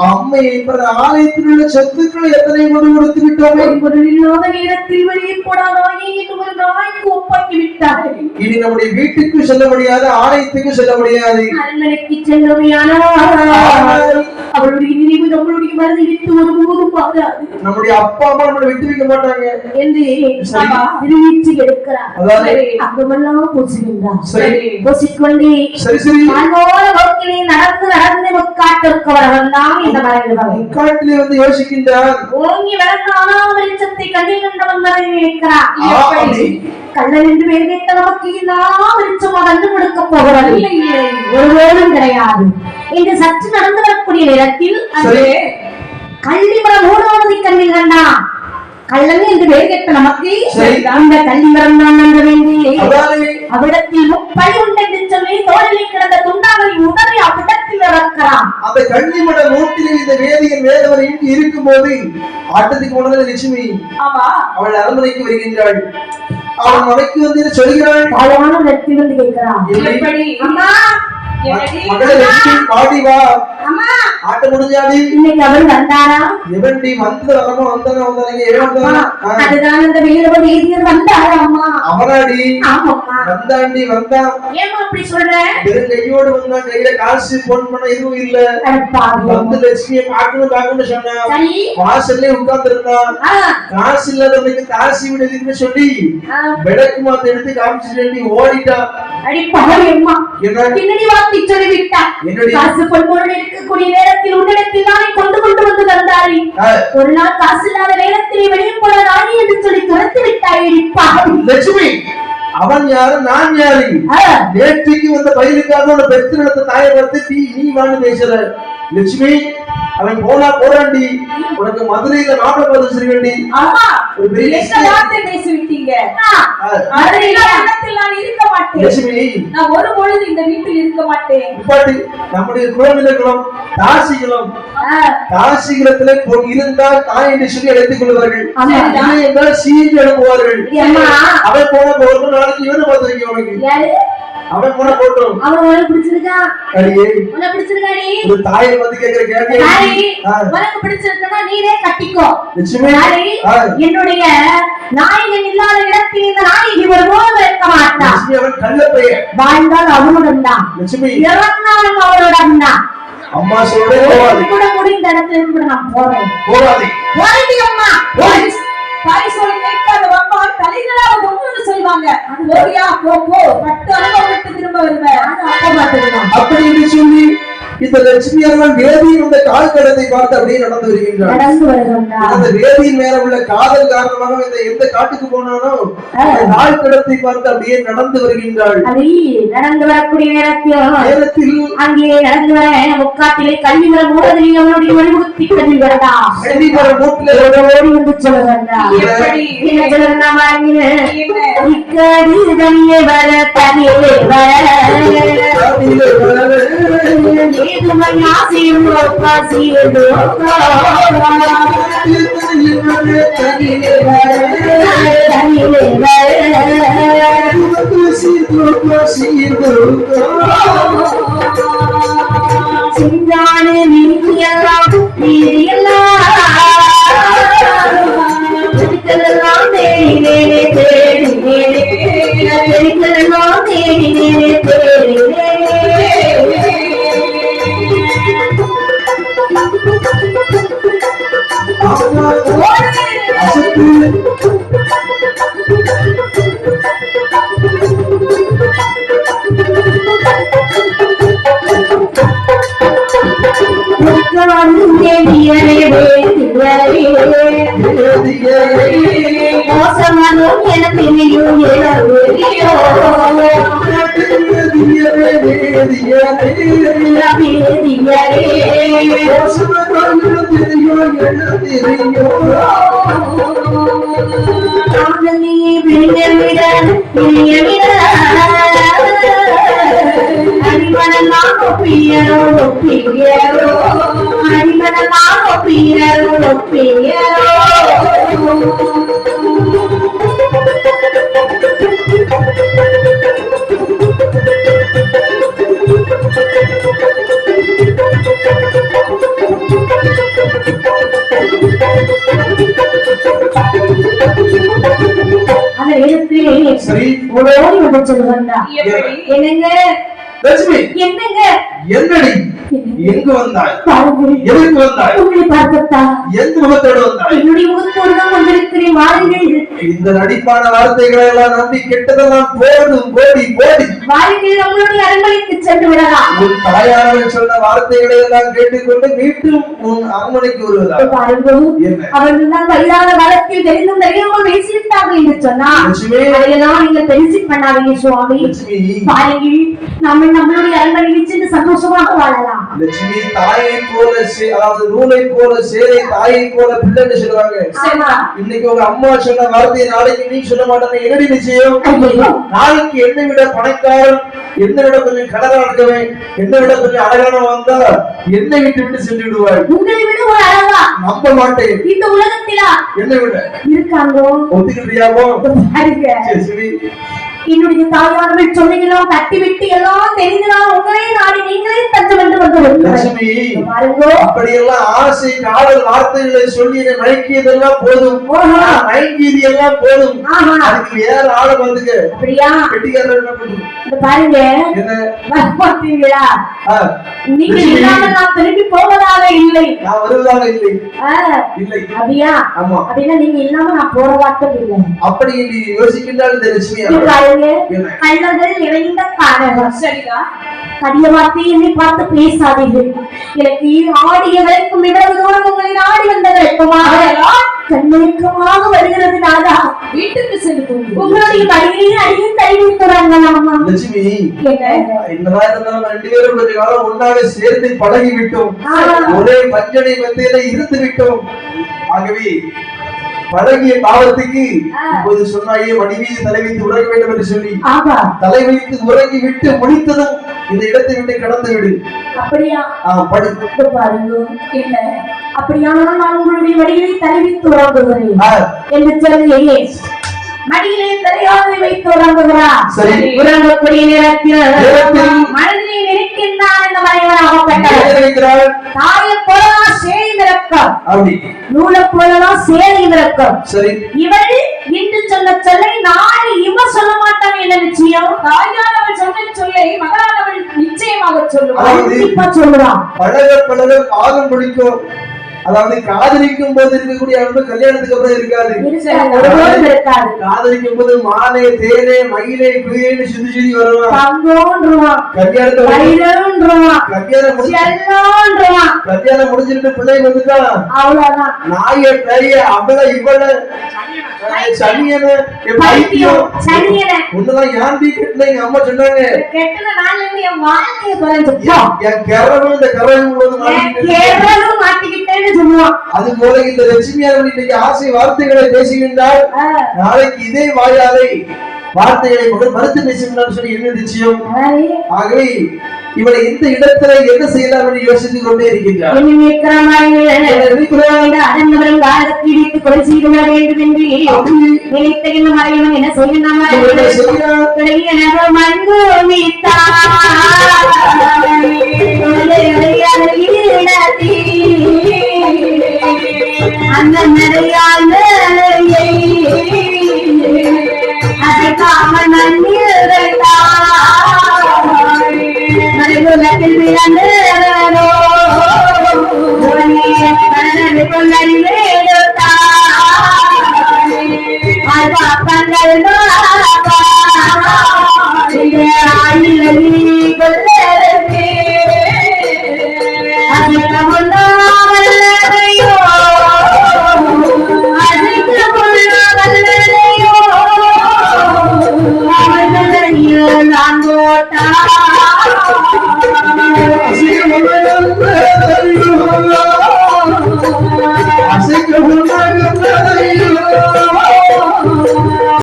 அம்மை என்பது ஆலயத்தில் உள்ள சொத்துக்களை எத்தனை கொண்டு கொடுத்து விட்டோமே. இல்லாத நேரத்தில் வெளியே போடாதாயே என்று ஒரு நாய்க்கு ஒப்பாக்கி விட்டார்கள். இனி நம்முடைய வீட்டுக்கு செல்ல முடியாது, ஆலயத்துக்கு செல்ல முடியாது. அரண்மனைக்கு செல்லுமையானால் அவருடைய நினைவு நம்மளுடைய மனதை விட்டு ஒருபோதும் மாறாது. நம்முடைய அப்பா அம்மா நம்மளை விட்டு வைக்க மாட்டாங்க என்று திருவீச்சு எடுக்கிறார். அங்கமெல்லாம் பூசுகின்றார். பூசிக்கொண்டே நடந்து நடந்து முக்காட்டிற்கு வரவெல்லாம் இந்த மரங்கள் முக்காட்டிலே வந்து யோசிக்கின்றார். ஓங்கி வளர்ந்தாலும் வெளிச்சத்தை கண்ணில் கண்டவன் வரை நினைக்கிறார். கள்ளன் என்று பேர் கேட்ட நமக்கு எல்லாம் வெளிச்சமாக கண்டு கொடுக்க போகிறது ஒருவேளும் கிடையாது என்று சற்று நடந்து வரக்கூடிய நேரத்தில் கள்ளிமரம் ஓடுவதை கண்ணில் கண்டான். கள்ளன் என்று பேர் கேட்ட நமக்கு அந்த கள்ளிமரம் தான் நம்ப வேண்டிய அவ்விடத்தில் முப்படி உண்டென்று சொல்லி தோழிலை கிடந்த துண்டாவை உதவி அவ்விடத்தில் இறக்கலாம். அந்த கள்ளிமட மூட்டில் இந்த வேதியின் வேதவர் இங்கு இருக்கும் போது ஆட்டத்துக்கு போனது லட்சுமி அவள் அரண்மனைக்கு வருகின்றாள். அவன் மனைக்கு வந்து சொல்கிறாள். பலவான வெற்றி வந்து கேட்கிறான். மகளே லட்சுமி பாடி வா. ஆட்ட முடிஞ்சாடி. இன்னைக்கு அவன் வந்தாரா? எவன்டி வந்து வரமா வந்தானே வந்தானே ஏவன்தானா? அதுதான் அந்த வீரபதி ஏதியர் வந்தாரா அம்மா? அவனாடி. ஆமாம்மா. வந்தாண்டி வந்தான். ஏமா அப்படி சொல்ற? வெறும் கையோடு வந்தான். கையில காசு போன் பண்ண எதுவும் இல்ல. வந்து லட்சுமியை பார்க்கணும்னு சொன்னா வாசல்லே உட்கார்ந்து இருந்தான். காசு இல்லாதவனுக்கு காசு விடுதுன்னு சொல்லி விளக்கு மாத்த எடுத்து காமிச்சு ஓடிட்டான். அடி பாவி அம்மா. பின்னாடி வார்த்தை சொல்லிவிட்டான். காசு பொன்பொருள் இருக்கக்கூடிய நேரத்தில் உன்னிடத்தில் நானே கொண்டு வந்து தந்தாரி. ஒரு நாள் காசு இல்லாத நேரத்திலே வெளியே போன ராணி என்று சொல்லி துரத்து விட்டாய். லட்சுமி அவன் யாரு நான் யாரு? நேற்றுக்கு வந்த பயிலுக்காக உன்னை பெற்று நடத்த தாயை பார்த்து நீ வான்னு பேசுற. லட்சுமி அவன் போனா போறாண்டி. உனக்கு மதுரையில மாப்பிள பார்த்து சொல்லிவேண்டி. ஒரு பெரிய வார்த்தை பேசி விட்டீங்க. நான் இருக்க மாட்டேன் லட்சுமி. நான் ஒரு பொழுது இந்த வீட்டில் இருக்க மாட்டேன். பாட்டி நம்முடைய குலம் தாசிகுலம். தாசிகுலத்திலே இருந்தால் தாய் என்று சொல்லி அழைத்துக் கொள்வார்கள். இல்லை என்றால் சீர்ந்து அனுப்புவார்கள். அவன் போன போறோம் நாளைக்கு இவனு பார்த்து வைக்க உனக்கு. அவன் போன போட்டோம். அவன் உனக்கு பிடிச்சிருக்கா? அடியே உனக்கு பிடிச்சிருக்காடி? ஒரு தாயை வந்து கேக்குற கேள்வி. உனக்கு பிடிச்சிருக்கா நீனே கட்டிக்கோ. லட்சுமி என்னுடைய நாயகன் இல்லாத இடத்தில் இந்த நாயகி ஒரு போது இருக்க மாட்டான். அவன் கள்ள பையன். வாழ்ந்தால் அவனுடன் தான். லட்சுமி இறந்தாலும் அவனுடன் தான். அம்மா சொல்றேன் கூட முடிந்த இடத்துல இருந்து நான் போறேன். போகாதே போறேன் அம்மா. தாய் சொல்லி கேட்காத அம்மா தலைகளாவது ஒண்ணு சொல்வாங்க. அது ஓடியா போ பட்டு அனுபவத்தை திரும்ப வருவேன். அப்ப மாட்டேன் அப்படி என்று சொல்லி இந்த லட்சுமி அவர்கள் வேதியின் அந்த கால் கடத்தை பார்த்து அப்படியே நடந்து வருகின்றார். அந்த வேதியின் மேல உள்ள காதல் காரணமாக இந்த எந்த காட்டுக்கு போனாலும் கால் கடத்தை பார்த்து அப்படியே நடந்து வருகின்றாள். நடந்து வரக்கூடிய நேரத்தில் அங்கே நடந்து வர முக்காட்டிலே கல்விமர மூலதில் அவனுடைய வழிமுகத்தி கல்வி வரதா. கல்விமர மூட்டில ஓடி வந்து சொல்ல வேண்டாம். என்ன சொல்லணுமா? இக்கடி தனியே வர தனியே வர சிந்தானு நீதியெல்லாம் தேடினேனே தேடினேனே தேடினேனே தேடினேனே மோசமானும் எனக்கு சரி ஓடி வந்து சொல்லுவாங்க என்னங்க லட்சுமி என்னங்க என்னடி எங்கு வந்தாய் பாருங்கள் எதற்கு வந்தாய் உங்களை பார்க்கத்தான் எந்த முகத்தோடு வந்தாய் என்னுடைய முகத்தோடு தான் வந்திருக்கிறேன் வாருங்கள் இந்த நடிப்பான வார்த்தைகளை எல்லாம் நம்பி கெட்டதெல்லாம் போதும் போடி போடி வாருங்கள் நம்மளுடைய அரண்மனைக்கு சென்று விடலாம் உன் தாயானவள் சொன்ன வார்த்தைகளை எல்லாம் கேட்டுக்கொண்டு மீண்டும் உன் அரண்மனைக்கு வருவதா பாருங்கள் என்ன அவர்கள் தான் வயதான காலத்தில் தெரிந்தும் தெரியாமல் பேசிவிட்டார்கள் என்று சொன்னார் லட்சுமி அதையெல்லாம் நீங்க பெருசி பண்ணாதீங்க சுவாமி லட்சுமி பாருங்கள் நம்மளுடைய அரண்மனையில் சென்று சந்தோஷமாக வாழலாம் லட்சுமி தாயை போல அதாவது நூலை போல சேரை தாயை போல பிள்ளைன்னு சொல்லுவாங்க இன்னைக்கு உங்க அம்மா சொன்ன வார்த்தையை நாளைக்கு நீ சொல்ல மாட்டேன் என்னடி நிச்சயம் நாளைக்கு என்னை விட பணக்காரன் என்னை விட கொஞ்சம் கலரா இருக்கவன் என்னை விட கொஞ்சம் அழகான வந்தா என்னை விட்டு விட்டு சென்று விடுவாய் உங்களை விட ஒரு அழகா நம்ப மாட்டேன் இந்த உலகத்திலா என்னை விட இருக்காங்க ஒத்துக்கிறியாமோ சரி என்னுடைய தாயானவள் சொன்னீங்களோ தட்டி விட்டு எல்லாம் தெரிஞ்சுதான் உங்களே நாடி நீங்களே தஞ்சம் என்று வந்து அப்படியெல்லாம் ஆசை காதல் வார்த்தைகளை சொல்லி என்னை மயக்கியதெல்லாம் போதும் மயக்கியது எல்லாம் போதும் அதுக்கு வேற ஆளை வந்துங்க அப்படியா வெட்டிக்காரர் என்ன பண்ணுங்க பாருங்க என்ன பார்த்தீங்களா நீங்க இல்லாமல் நான் திரும்பி போவதாக இல்லை நான் வருவதாக இல்லை இல்லை அப்படியா ஆமா அப்படின்னா நீங்க இல்லாம நான் போறதாட்டம் இல்லை அப்படி நீ யோசிக்கின்றால் இந்த லட்சுமி கள்ளர்கள் நிறைந்த காரணம் சரிதான் கடிய வார்த்தை என்னை பார்த்து பேசாதீர்கள் எனக்கு ஆடிய வரைக்கும் இவ்வளவு தூரம் உங்களை நாடி வந்தது வெப்பமாக கண்ணெருக்கமாக வருகிறது நாதா வீட்டுக்கு சென்று உங்களுடைய மடியிலேயே அடியும் தழுவிக்கிறாங்க லட்சுமி என்னதான் இருந்தாலும் ரெண்டு பேரும் கொஞ்ச காலம் ஒன்றாக சேர்ந்து பழகி விட்டோம் ஒரே பஞ்சனை மத்தியில இருந்து விட்டோம் ஆகவே பழகிய பாவத்துக்கு இப்போது சொன்னாயே மனைவியை தலை வைத்து உறங்க வேண்டும் என்று சொல்லி தலை வைத்து உறங்கி விட்டு முடித்ததும் இந்த இடத்தை விட்டு கடந்து விடு அப்படியா படுத்து பாருங்க என்ன அப்படியானால் நான் உங்களுடைய மடியிலே தலை வைத்து உறங்குகிறேன் என்று சொல்லி மடியிலே தலையாவை வைத்து உறங்குகிறார் உறங்கக்கூடிய நேரத்தில் மனதிலே நிற்கின்றான் இந்த மனிதனாகப்பட்டவர் தாயை போலதான் சேலை நிறக்கம் நூலை போலதான் சேலை நிறக்கம் இவள் இன்று சொல்ல சொல்லை நாளை இவன் சொல்ல மாட்டான் என்ன நிச்சயம் தாயானவள் சொன்ன சொல்லை மகளானவள் நிச்சயமாக சொல்லுவான் சொல்லுவான் பழக பழக பாதம் பிடிக்கும் அதாவது காதலிக்கும் போது இருக்கக்கூடிய அன்பு கல்யாணத்துக்கு அப்புறம் இருக்காது காதலிக்கும் போது மானே தேனே மயிலே குயிலே சுத்தி சுத்தி வருவான் கல்யாணம் முடிஞ்சிட்டு பிள்ளைங்க வந்துட்டா அவ்வளவுதான் நாய பெரிய அவள இவள சனியன பைத்தியம் ஒண்ணுதான் யாண்டி கெட்டின எங்க அம்மா சொன்னாங்க கெட்டின நாள்ல இருந்து என் வாழ்க்கையை தொலைஞ்சு என் கரவும் இந்த கரவும் மாட்டிக்கிட்டேன்னு சொல்லுவான் அது போல இந்த லட்சுமியார் இன்னைக்கு ஆசை வார்த்தைகளை பேசுகின்றால் நாளைக்கு இதே வாயாலை வார்த்தைகளை மறுத்து பேசுகின்றார் சொல்லி என்ன நிச்சயம் ஆகவே இவளை இந்த இடத்துல என்ன செய்யலாம் என்று யோசித்துக் கொண்டே இருக்கின்றார் என்ன செய்யணும் அந்த நிறையால் அதை காமன் மறுபுலத்தில் பிறந்தோ கொள்ளி